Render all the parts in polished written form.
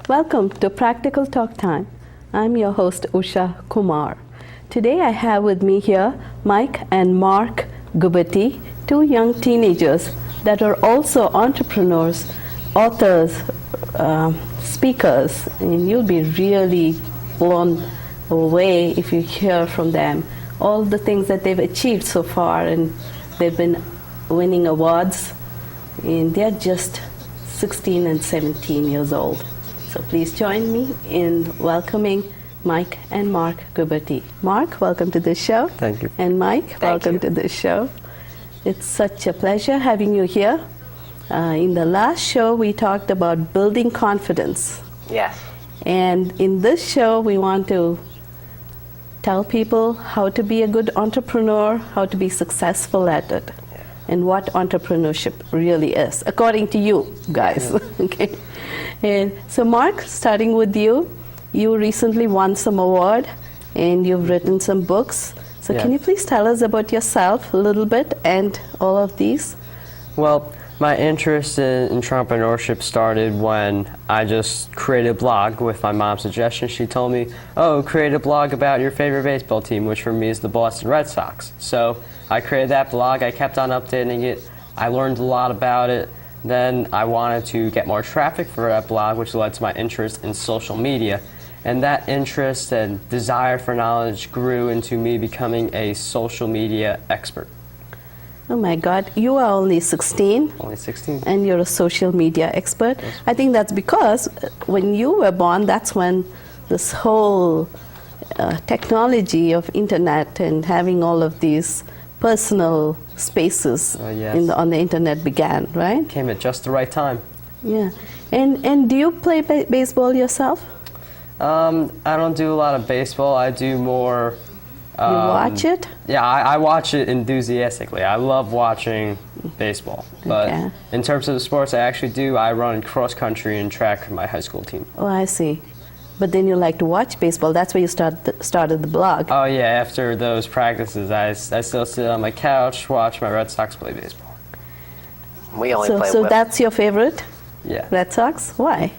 Welcome to Practical Talk Time. I'm your host, Usha Kumar. Today I have with me here Mike and Marc Guberti, two young teenagers that are also entrepreneurs, authors, speakers, and you'll be really blown away if you hear from them all the things that they've achieved so far, and they've been winning awards, and they're just 16 and 17 years old. So please join me in welcoming Mike and Marc Guberti. Marc, welcome to the show. Thank you. And Mike, welcome to the show. It's such a pleasure having you here. In the last show, we talked about building confidence. Yes. And in this show, we want to tell people how to be a good entrepreneur, how to be successful at it, and what entrepreneurship really is, according to you guys. Okay. And so Marc, starting with you, you recently won some award and you've written some books. So can you please tell us about yourself a little bit and all of these? Well, my interest in entrepreneurship started when I just created a blog with my mom's suggestion. She told me, oh, create a blog about your favorite baseball team, which for me is the Boston Red Sox. So I created that blog. I kept on updating it. I learned a lot about it. Then I wanted to get more traffic for that blog, which led to my interest in social media. And that interest and desire for knowledge grew into me becoming a social media expert. Oh my God, you are only 16. Only 16. And you're a social media expert. Yes. I think that's because when you were born, that's when this whole technology of internet and having all of these personal spaces on the internet began, right? Came at just the right time. Yeah. And do you play baseball yourself? I don't do a lot of baseball. I do more... you watch it? Yeah, I watch it enthusiastically. I love watching baseball. But in terms of the sports I actually do, I run cross country and track for my high school team. Oh, I see. But then you like to watch baseball. That's where you started the blog. Oh yeah, after those practices, I still sit on my couch, watch my Red Sox play baseball. We only play So that's your favorite? Yeah. Red Sox? Why?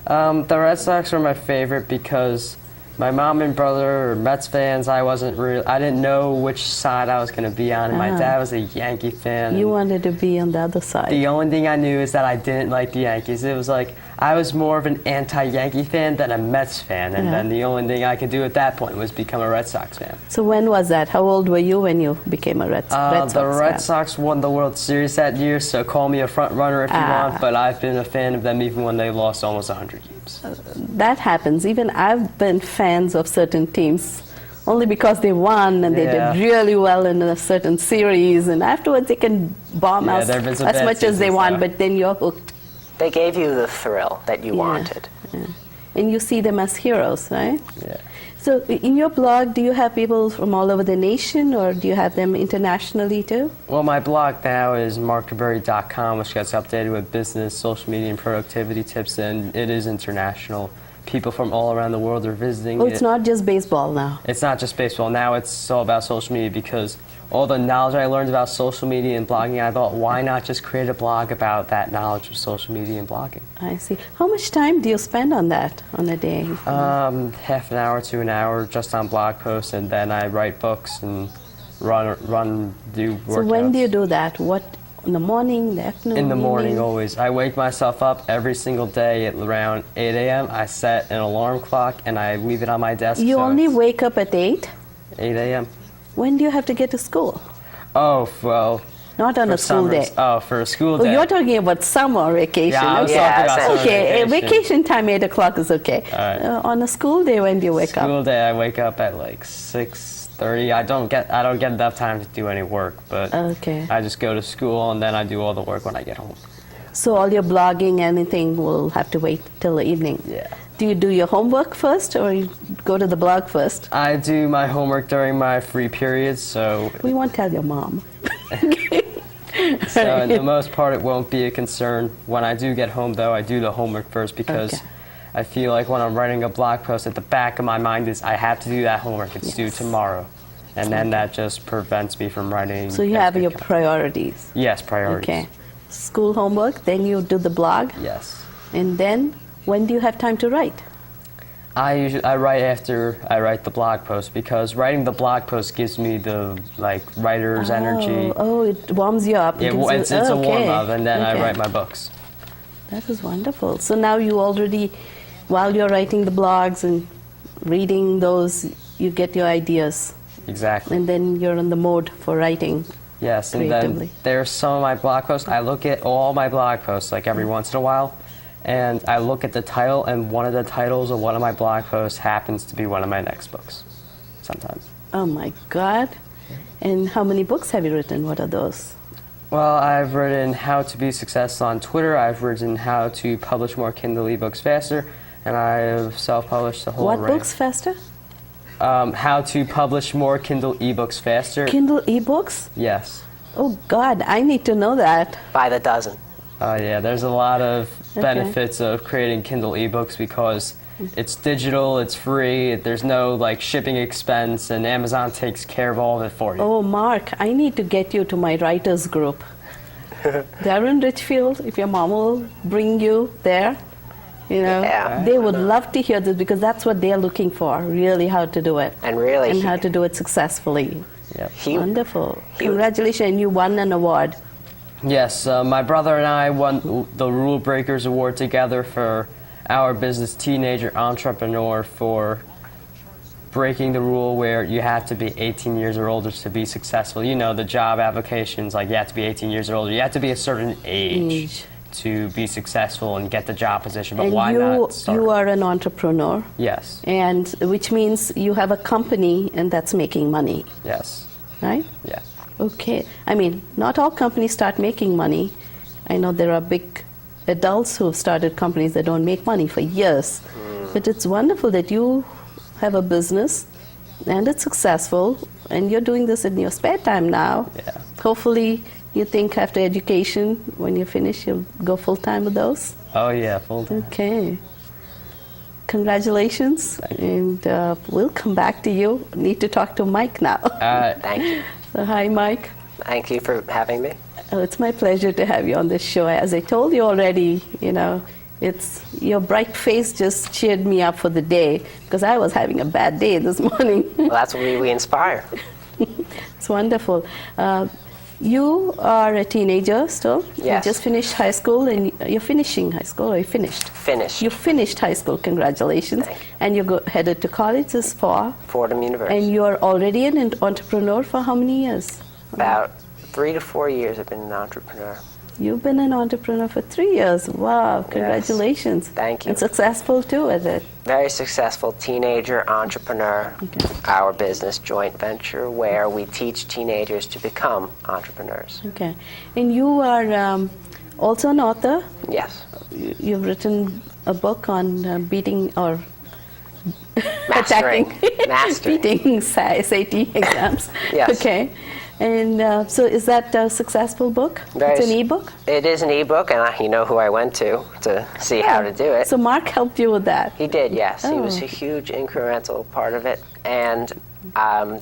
The Red Sox were my favorite because my mom and brother are Mets fans. I didn't know which side I was going to be on, and my dad was a Yankee fan. You wanted to be on the other side. The only thing I knew is that I didn't like the Yankees. It was like I was more of an anti-Yankee fan than a Mets fan, and then the only thing I could do at that point was become a Red Sox fan. So when was that? How old were you when you became a Red Sox fan? The Red fan? Sox won the World Series that year, so call me a front runner if you want, but I've been a fan of them even when they lost almost 100 games. That happens. Even I've been fans of certain teams only because they won and they did really well in a certain series, and afterwards they can bomb us as much as they want, but then you're hooked. They gave you the thrill that you wanted. Yeah. And you see them as heroes, right? Yeah. So in your blog, do you have people from all over the nation, or do you have them internationally too? Well, my blog now is marcguberti.com, which gets updated with business, social media, and productivity tips, and it is international. People from all around the world are visiting. Oh, it's not just baseball now. It's not just baseball. Now it's all about social media, because all the knowledge I learned about social media and blogging, I thought, why not just create a blog about that knowledge of social media and blogging? I see. How much time do you spend on that on a day? Half an hour to an hour just on blog posts, and then I write books and do workouts. So when do you do that? What, in the morning, the afternoon? In the morning, evening? always. I wake myself up every single day at around 8 a.m. I set an alarm clock and I leave it on my desk. You only wake up at 8? 8 a.m. When do you have to get to school? Oh, well... Not on a school day. Oh, for a school day. Oh, you're talking about summer vacation. Yeah, I was talking about summer vacation time, 8 o'clock is okay. Right. On a school day, when do you wake up? School day, I wake up at like 6:30. I don't get enough time to do any work, but I just go to school and then I do all the work when I get home. So all your blogging, anything will have to wait till the evening? Yeah. Do you do your homework first, or you go to the blog first? I do my homework during my free periods, so... We won't tell your mom. So in the most part, it won't be a concern. When I do get home, though, I do the homework first, because I feel like when I'm writing a blog post, at the back of my mind is I have to do that homework. It's due tomorrow. And then that just prevents me from writing. So you have your priorities? Yes, priorities. Okay. School homework, then you do the blog? Yes. And then when do you have time to write? I write after I write the blog post, because writing the blog post gives me the writer's energy. Oh, it warms you up. Yeah, it's a warm up, and then I write my books. That is wonderful. So now you already, while you're writing the blogs and reading those, you get your ideas. Exactly. And then you're in the mode for writing. Yes, and creatively. then there's some of my blog posts. I look at all my blog posts every once in a while, and I look at the title, and one of the titles of one of my blog posts happens to be one of my next books, sometimes. Oh my God. And how many books have you written? What are those? Well, I've written How to Be Successful on Twitter, I've written How to Publish More Kindle eBooks Faster, and I've self-published a whole array. What books faster? How to Publish More Kindle eBooks Faster. Kindle ebooks? Yes. Oh God, I need to know that. By the dozen. Yeah, there's a lot of benefits of creating Kindle ebooks, because it's digital, it's free, there's no shipping expense, and Amazon takes care of all of it for you. Oh, Mark, I need to get you to my writers group. They're in Richfield. If your mom will bring you there, they would love to hear this, because that's what they're looking for, really how to do it. And how to do it successfully. Yep. Wonderful. Congratulations, you won an award. Yes, my brother and I won the Rule Breakers Award together for our business Teenager Entrepreneur, for breaking the rule where you have to be 18 years or older to be successful. You know, the job applications, you have to be 18 years or older. You have to be a certain age to be successful and get the job position, but why not start? You are an entrepreneur. Yes. And which means you have a company and that's making money. Yes. Right? Yeah. Okay. I mean, not all companies start making money. I know there are big adults who have started companies that don't make money for years. But it's wonderful that you have a business and it's successful, and you're doing this in your spare time now. Yeah. Hopefully, you think after education, when you finish, you'll go full-time with those? Oh, yeah, full-time. Okay. Congratulations. And we'll come back to you. Need to talk to Mike now. Thank you. So, hi, Mike. Thank you for having me. Oh, it's my pleasure to have you on this show. As I told you already, it's your bright face just cheered me up for the day, because I was having a bad day this morning. Well, that's what we inspire. It's wonderful. You are a teenager still. Yes. You just finished high school, and you're finishing high school, or you finished? Finished. You finished high school, congratulations. Thank you. And you're headed to college this fall. Fordham University. And you're already an entrepreneur for how many years? About 3 to 4 years I've been an entrepreneur. You've been an entrepreneur for 3 years. Wow, congratulations. Yes. Thank you. And successful too at it. Very successful teenager entrepreneur. Okay. Our business joint venture where we teach teenagers to become entrepreneurs. Okay. And you are also an author. Yes. You've written a book on beating or Mastering. beating SAT exams. Yes. Okay. And so is that a successful book? It's an ebook? It is an ebook, and you know who I went to see how to do it. So Marc helped you with that? He did, yes. He was Oh. a huge incremental part of it. And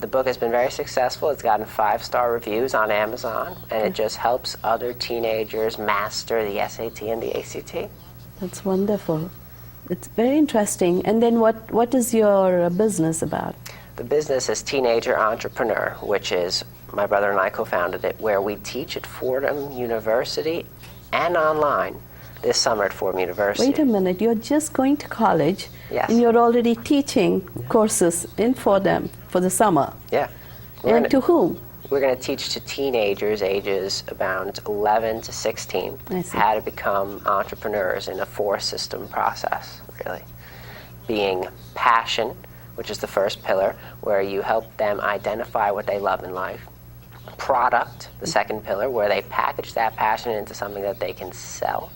the book has been very successful. It's gotten 5-star reviews on Amazon, and it just helps other teenagers master the SAT and the ACT. That's wonderful. It's very interesting. And then what is your business about? The business is Teenager Entrepreneur, which is, my brother and I co-founded it, where we teach at Fordham University and online this summer at Fordham University. Wait a minute, you're just going to college, Yes. and you're already teaching courses in Fordham for the summer. Yeah. And to whom? We're going to teach to teenagers ages about 11 to 16 I see. how to become entrepreneurs in a 4-system process, really. Being passion, which is the first pillar, where you help them identify what they love in life. Product, the second pillar, where they package that passion into something that they can sell.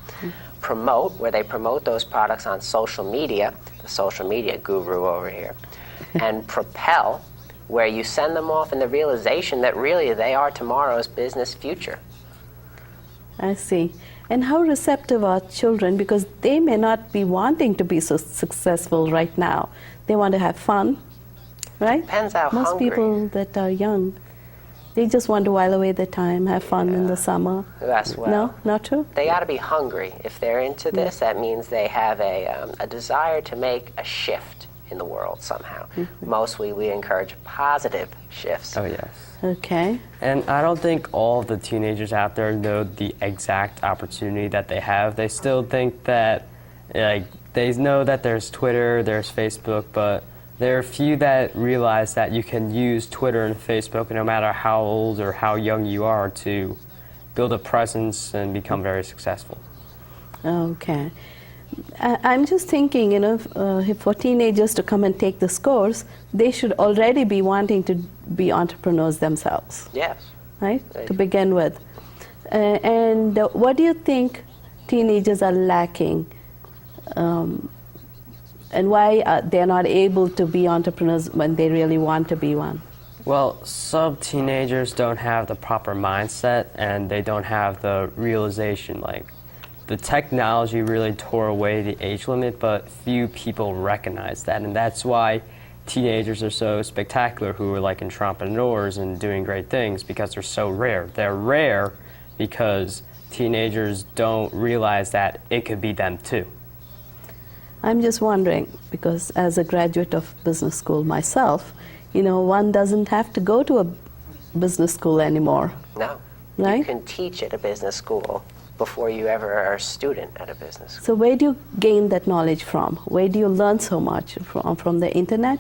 Promote, where they promote those products on social media, the social media guru over here. And propel, where you send them off in the realization that really they are tomorrow's business future. I see. And how receptive are children? Because they may not be wanting to be so successful right now. They want to have fun, right? Depends how Most hungry. people that are young They just want to while away their time, have fun in the summer. Yes, well, No, not true? they got to be hungry. If they're into this, that means they have a desire to make a shift in the world somehow. Mostly we encourage positive shifts. Oh, yes. Okay. And I don't think all of the teenagers out there know the exact opportunity that they have. They still think that, like, they know that there's Twitter, there's Facebook, but there are few that realize that you can use Twitter and Facebook, no matter how old or how young you are, to build a presence and become very successful. Okay. I'm just thinking, you know, for teenagers to come and take this course, they should already be wanting to be entrepreneurs themselves, Yes. right? To begin with. And what do you think teenagers are lacking? And why they're not able to be entrepreneurs when they really want to be one? Well, some teenagers don't have the proper mindset and they don't have the realization. Like, the technology really tore away the age limit, but few people recognize that. And that's why teenagers are so spectacular, who are like entrepreneurs and doing great things, because they're so rare. They're rare because teenagers don't realize that it could be them too. I'm just wondering, because as a graduate of business school myself, you know, one doesn't have to go to a business school anymore, No. You right? can teach at a business school before you ever are a student at a business school. So where do you gain that knowledge from? Where do you learn so much from the internet?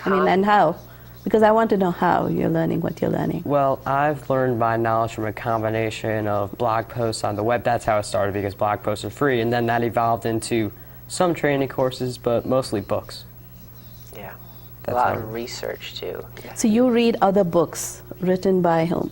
I mean, and how? Because I want to know how you're learning what you're learning. Well, I've learned my knowledge from a combination of blog posts on the web. That's how it started, because blog posts are free, and then that evolved into some training courses, but mostly books. Yeah. A That's lot how- of research too. So you read other books written by whom?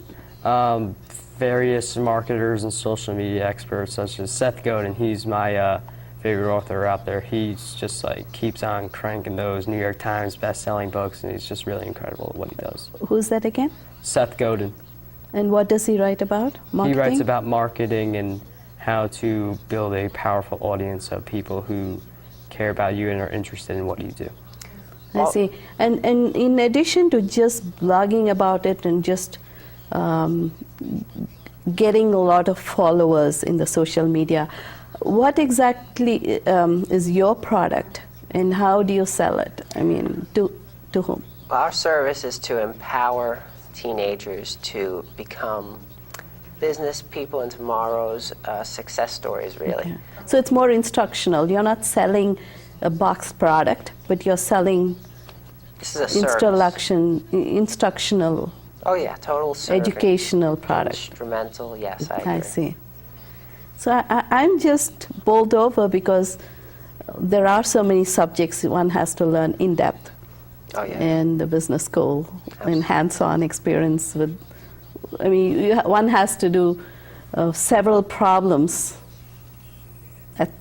Various marketers and social media experts, such as Seth Godin. He's my favorite author out there. He's just like keeps on cranking those New York Times best-selling books, and he's just really incredible at what he does. Who's that again? Seth Godin. And what does he write about? Marketing? He writes about marketing and how to build a powerful audience of people who care about you and are interested in what you do. I see. And in addition to just blogging about it and just getting a lot of followers in the social media, what exactly is your product and how do you sell it? I mean, to whom? Our service is to empower teenagers to become business people and tomorrow's success stories, really. Okay. So it's more instructional. You're not selling a boxed product, but you're selling This is a service. instructional, Oh yeah, total service. educational product. Instrumental, yes, I agree. I see. So I'm just bowled over because there are so many subjects one has to learn in depth Oh yeah. in the business school, in hands-on experience with. I mean, one has to do several problems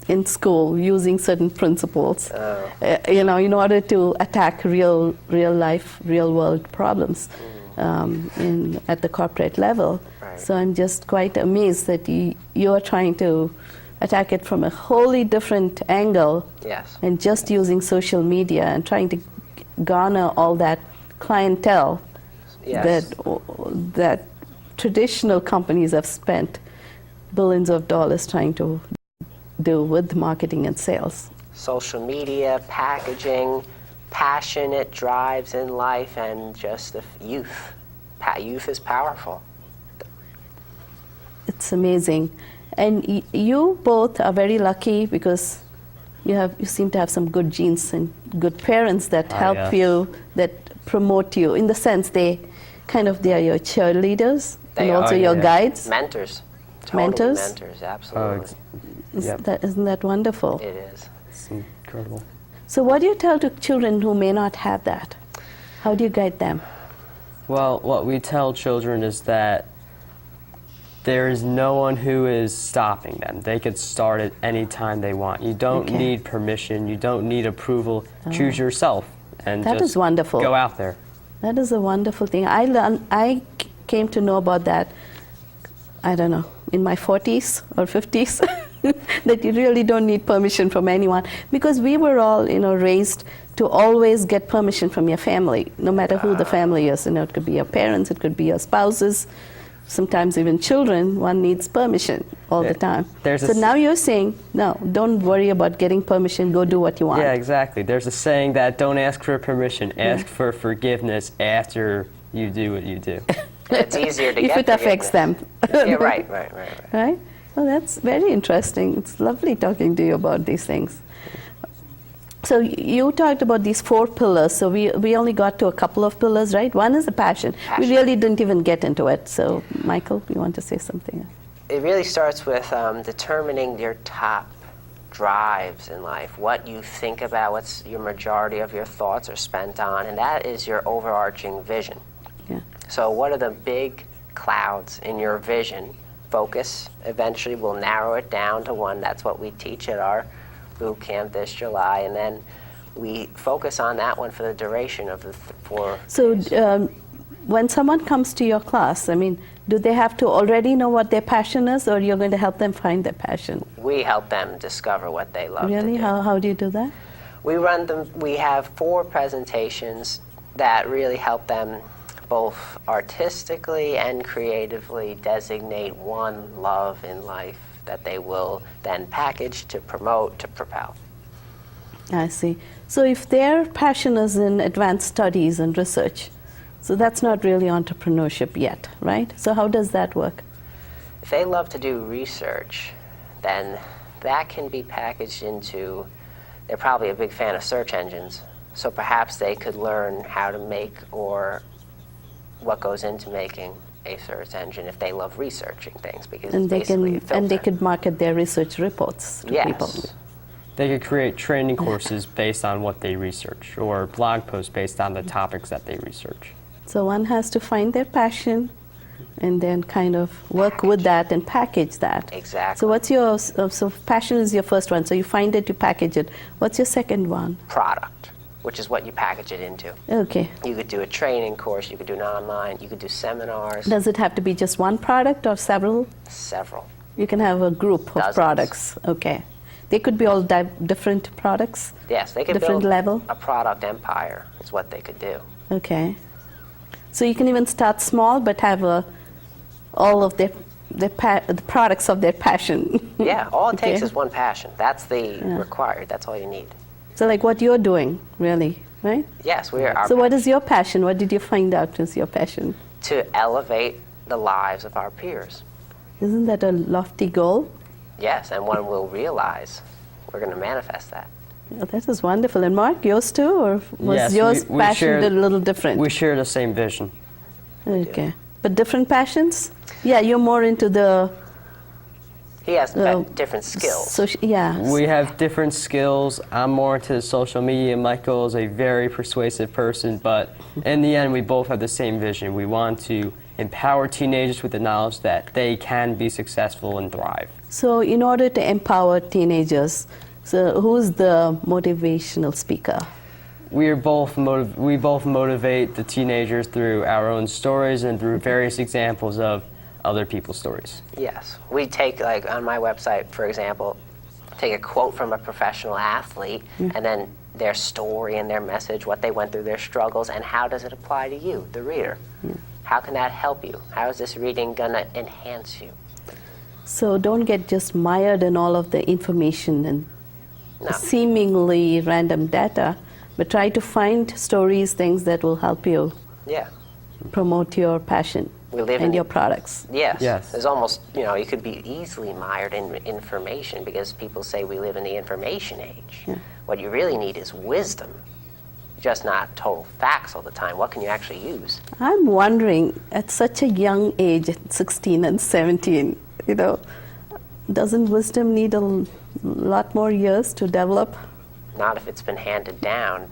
in school using certain principles, you know, in order to attack real life, real world problems at the corporate level. Right. So I'm just quite amazed that you are trying to attack it from a wholly different angle, Yes. and just using social media and trying to garner all that clientele Yes. that traditional companies have spent billions of dollars trying to do with marketing and sales. Social media, packaging, passionate drives in life, and just the youth. Youth is powerful. It's amazing. And you both are very lucky because you seem to have some good genes and good parents that help yes. you, that promote you, in the sense they are your cheerleaders They and also are, your yeah. guides. Mentors. Totally Mentors? mentors, absolutely. Yep. Isn't that wonderful? It is. It's incredible. So what do you tell to children who may not have that? How do you guide them? Well, what we tell children is that there is no one who is stopping them. They can start at any time they want. You don't Okay. need permission. You don't need approval. Choose yourself and That just is wonderful. go out there. That is a wonderful thing. I came to know about that, I don't know, in my 40s or 50s. that you really don't need permission from anyone, because we were all, raised to always get permission from your family, no matter who the family is. It could be your parents, it could be your spouses, sometimes even children. One needs permission all the time. So now you're saying, no, don't worry about getting permission, go do what you want. Yeah, exactly. There's a saying that don't ask for permission, ask for forgiveness after you do what you do. It's easier to if get it affects them. Yeah, right. Right? Well, that's very interesting. It's lovely talking to you about these things. So you talked about these 4 pillars. So we only got to a couple of pillars, right? One is the passion. We really didn't even get into it. So Michael, you want to say something? It really starts with determining your top drives in life, what you think about, what's your majority of your thoughts are spent on, and that is your overarching vision. Yeah. So what are the big clouds in your vision? Focus eventually will narrow it down to one. That's what we teach at our boot camp this July, and then we focus on that one for the duration of the 4 days. So when someone comes to your class, do they have to already know what their passion is, or you're going to help them find their passion? We help them discover what they love to do. Really? How do you do that? We have 4 presentations that really help them both artistically and creatively designate one love in life that they will then package to promote, to propel. I see. So if their passion is in advanced studies and research, so that's not really entrepreneurship yet, right? So how does that work? If they love to do research, then that can be packaged into, they're probably a big fan of search engines, so perhaps they could learn how to make or what goes into making a search engine if they love researching things, because it's basically a filter. And they could market their research reports to people. They could create training courses based on what they research, or blog posts based on the topics that they research. So one has to find their passion and then kind of work with that and package that. Exactly. So what's your, so passion is your first one, so you find it, you package it. What's your second one? Product, which is what you package it into. Okay. You could do a training course, you could do an online, you could do seminars. Does it have to be just one product or several? Several. You can have a group of Dozens. products. Okay. They could be all different products? Yes, they could different build level? a product empire is what they could do. Okay. So you can even start small but have all of the products of their passion. Yeah, all it takes Okay. is one passion. That's the required, that's all you need. So like what you're doing, really, right? Yes, we are So what is your passion? What did you find out is your passion? to elevate the lives of our peers. Isn't that a lofty goal? Yes, and one will realize we're going to manifest that. Oh, that is wonderful. And Mark, yours too, or was Yes, yours we passion share- a little different? We share the same vision. Okay, but different passions? Yeah, you're more into the He has different skills. yeah. We have different skills. I'm more into social media. Michael is a very persuasive person, but in the end, we both have the same vision. We want to empower teenagers with the knowledge that they can be successful and thrive. So in order to empower teenagers, so who's the motivational speaker? We both motivate the teenagers through our own stories and through various examples of other people's stories. Yes, we take, like on my website, for example, take a quote from a professional athlete and then their story and their message, what they went through, their struggles, and how does it apply to you, the reader? How can that help you? How is this reading going to enhance you? So don't get just mired in all of the information and No. seemingly random data, but try to find stories, things that will help you Yeah. promote your passion We live and in your products. Yes. Yes. There's almost, you could be easily mired in information because people say we live in the information age. Yeah. What you really need is wisdom, just not total facts all the time. What can you actually use? I'm wondering, at such a young age, at 16 and 17, doesn't wisdom need a lot more years to develop? Not if it's been handed down.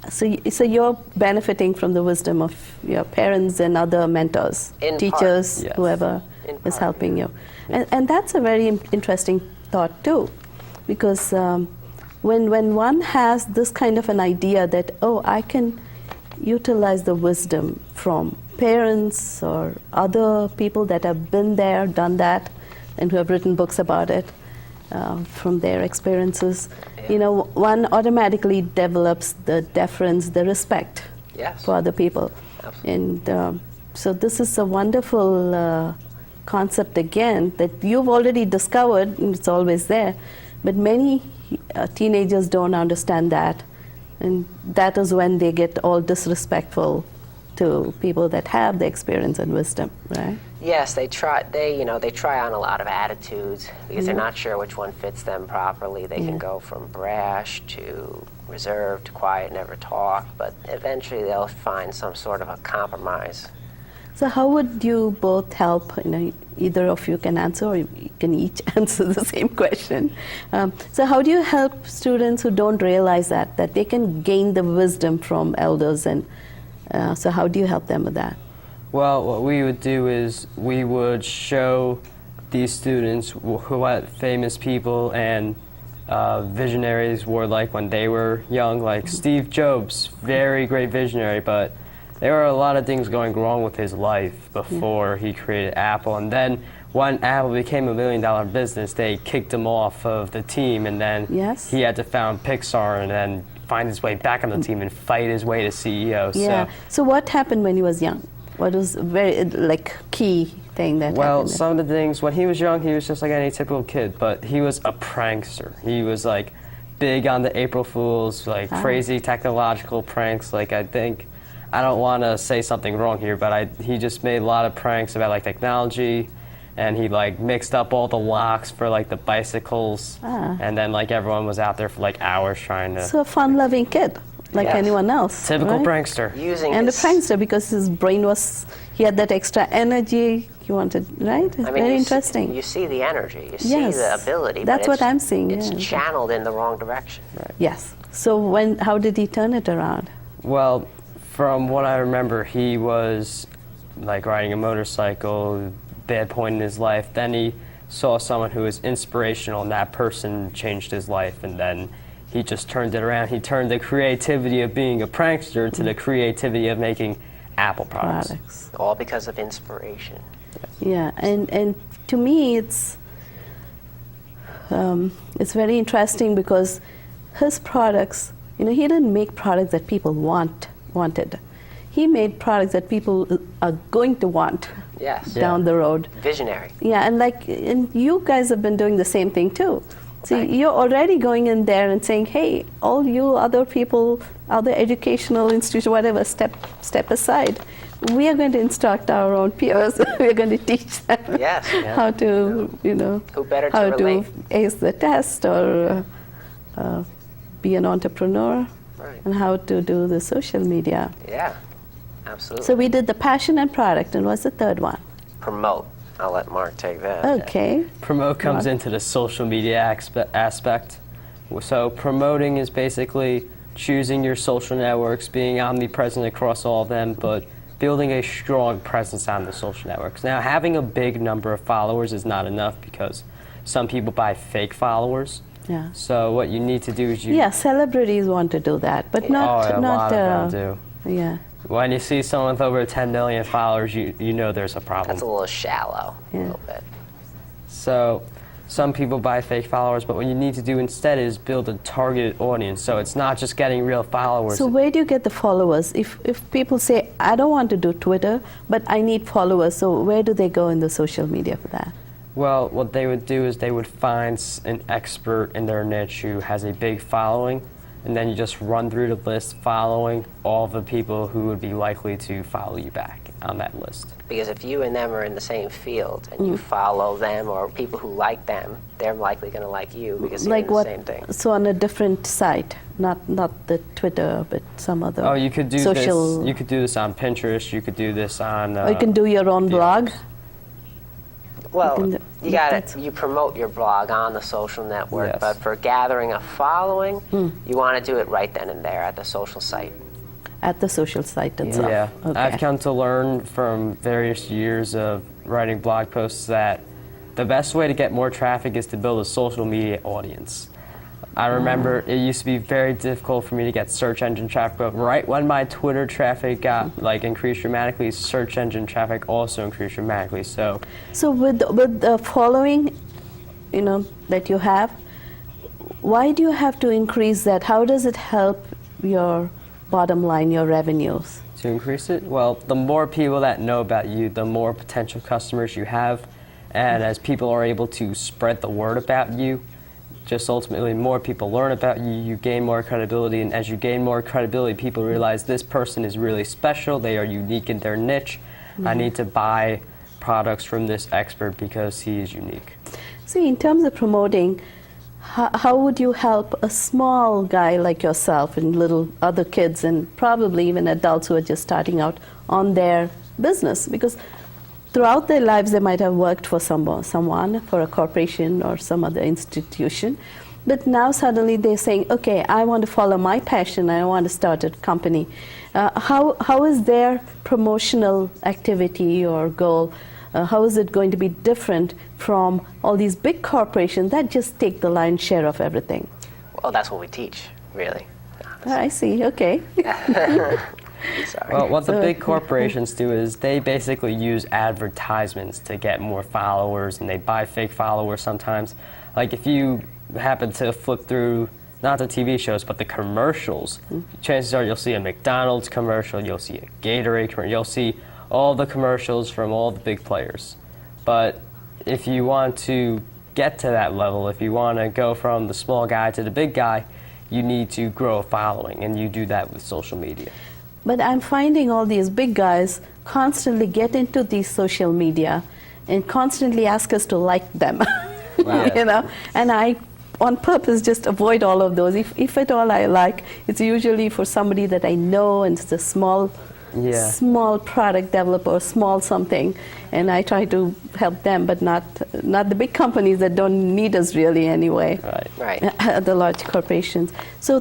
So you're benefiting from the wisdom of your parents and other mentors, In part, teachers, yes. whoever In is part, helping you. And that's a very interesting thought too, because when one has this kind of an idea that, oh, I can utilize the wisdom from parents or other people that have been there, done that, and who have written books about it, from their experiences. Yeah. You know, one automatically develops the deference, the respect Yes. for other people. Absolutely. And so this is a wonderful concept again that you've already discovered, and it's always there, but many teenagers don't understand that, and that is when they get all disrespectful to people that have the experience and wisdom, right? Yes, they try on a lot of attitudes because they're not sure which one fits them properly. They can go from brash to reserved, quiet, never talk, but eventually they'll find some sort of a compromise. So how would you both help? You know, either of you can answer, or you can each answer the same question. So how do you help students who don't realize that they can gain the wisdom from elders, and so how do you help them with that? Well, what we would do is we would show these students what famous people and visionaries were like when they were young. Like Steve Jobs, very great visionary, but there were a lot of things going wrong with his life before he created Apple. And then when Apple became $1 million business, they kicked him off of the team, and then he had to found Pixar and then find his way back on the team and fight his way to CEO. Yeah. So what happened when he was young? What was very key thing that happened? Well, some of the things, when he was young, he was just like any typical kid, but he was a prankster. He was like big on the April Fools, like crazy technological pranks. Like I don't want to say something wrong here, but he just made a lot of pranks about like technology, and he like mixed up all the locks for like the bicycles, and then like everyone was out there for like hours trying to. So a fun-loving kid, like anyone else. Typical right? prankster. And a prankster because his brain he had that extra energy he wanted, right? It's very interesting. You see the energy, you see the ability. That's but what I'm seeing. It's channeled in the wrong direction. Right. Yes. So how did he turn it around? Well, from what I remember, he was like riding a motorcycle, bad point in his life. Then he saw someone who was inspirational, and that person changed his life, and then he just turned it around. He turned the creativity of being a prankster to the creativity of making Apple products. All because of inspiration. Yeah, and to me it's very interesting because his products, you know, he didn't make products that people wanted. He made products that people are going to want down the road. Visionary. Yeah, and you guys have been doing the same thing too. See, you're already going in there and saying, hey, all you other people, other educational institutions, whatever, step aside. We are going to instruct our own peers. We're going to teach them how to, you know, who better how to relate? to ace the test or be an entrepreneur, and how to do the social media. Yeah, absolutely. So we did the passion and product, and what's the third one? Promote. I'll let Mark take that. Okay. Promote comes into the social media aspect. So promoting is basically choosing your social networks, being omnipresent across all of them, but building a strong presence on the social networks. Now, having a big number of followers is not enough because some people buy fake followers. Yeah. So what you need to do is celebrities want to do that, but not a lot of them do. Yeah. When you see someone with over 10 million followers, you know there's a problem. That's a little shallow, a little bit. So some people buy fake followers, but what you need to do instead is build a targeted audience. So it's not just getting real followers. So where do you get the followers? If people say, I don't want to do Twitter, but I need followers, so where do they go in the social media for that? Well, what they would do is they would find an expert in their niche who has a big following, and then you just run through the list following all the people who would be likely to follow you back on that list. Because if you and them are in the same field and you follow them or people who like them, they're likely going to like you because you're the same thing. So on a different site, not the Twitter, but some other Oh, you could do social... this. You could do this on Pinterest. You could do this on... or you can do your own blog. Well, you promote your blog on the social network, but for gathering a following, you want to do it right then and there at the social site. At the social site itself. Yeah, okay. I've come to learn from various years of writing blog posts that the best way to get more traffic is to build a social media audience. I remember it used to be very difficult for me to get search engine traffic, but right when my Twitter traffic got increased dramatically, search engine traffic also increased dramatically. So with the following, that you have, why do you have to increase that? How does it help your bottom line, your revenues? To increase it? Well, the more people that know about you, the more potential customers you have. And as people are able to spread the word about you, just ultimately more people learn about you, you gain more credibility. And as you gain more credibility, people realize this person is really special, they are unique in their niche. I need to buy products from this expert because he is unique. See, in terms of promoting, how would you help a small guy like yourself and little other kids and probably even adults who are just starting out on their business? Because throughout their lives they might have worked for someone, for a corporation or some other institution, but now suddenly they're saying, okay, I want to follow my passion, I want to start a company. How is their promotional activity or goal, how is it going to be different from all these big corporations that just take the lion's share of everything? Well, that's what we teach, really. I see, okay. Sorry. Well, what the big corporations do is they basically use advertisements to get more followers, and they buy fake followers sometimes. Like if you happen to flip through, not the TV shows, but the commercials, chances are you'll see a McDonald's commercial, you'll see a Gatorade commercial, you'll see all the commercials from all the big players. But if you want to get to that level, if you want to go from the small guy to the big guy, you need to grow a following, and you do that with social media. But I'm finding all these big guys constantly get into these social media and constantly ask us to like them. Wow. And I on purpose just avoid all of those. If at all I like, it's usually for somebody that I know, and it's a small product developer, small something, and I try to help them, but not the big companies that don't need us really anyway. Right. The large corporations. So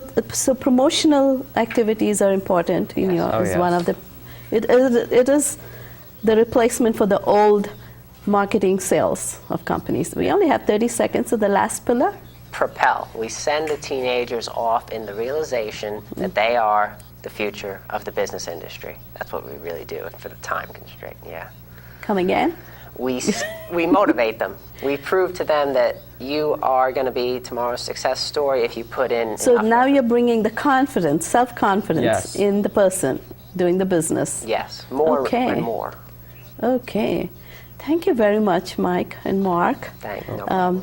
promotional activities are important in is one of the. It is the replacement for the old marketing sales of companies. We only have 30 seconds. So the last pillar. Propel. We send the teenagers off in the realization that they are the future of the business industry. That's what we really do for the time constraint. Yeah. Come again? We motivate them. We prove to them that you are going to be tomorrow's success story if you put in. So now effort. you're bringing the confidence, self-confidence in the person doing the business. Yes, more and more. Okay. Thank you very much, Mike and Mark. Thank you.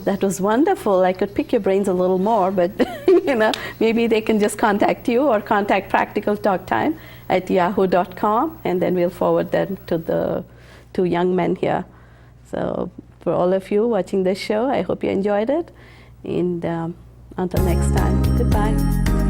That was wonderful. I could pick your brains a little more, but maybe they can just contact you or contact Practical Talk Time at yahoo.com, and then we'll forward them to the two young men here. So for all of you watching this show, I hope you enjoyed it. And until next time, goodbye.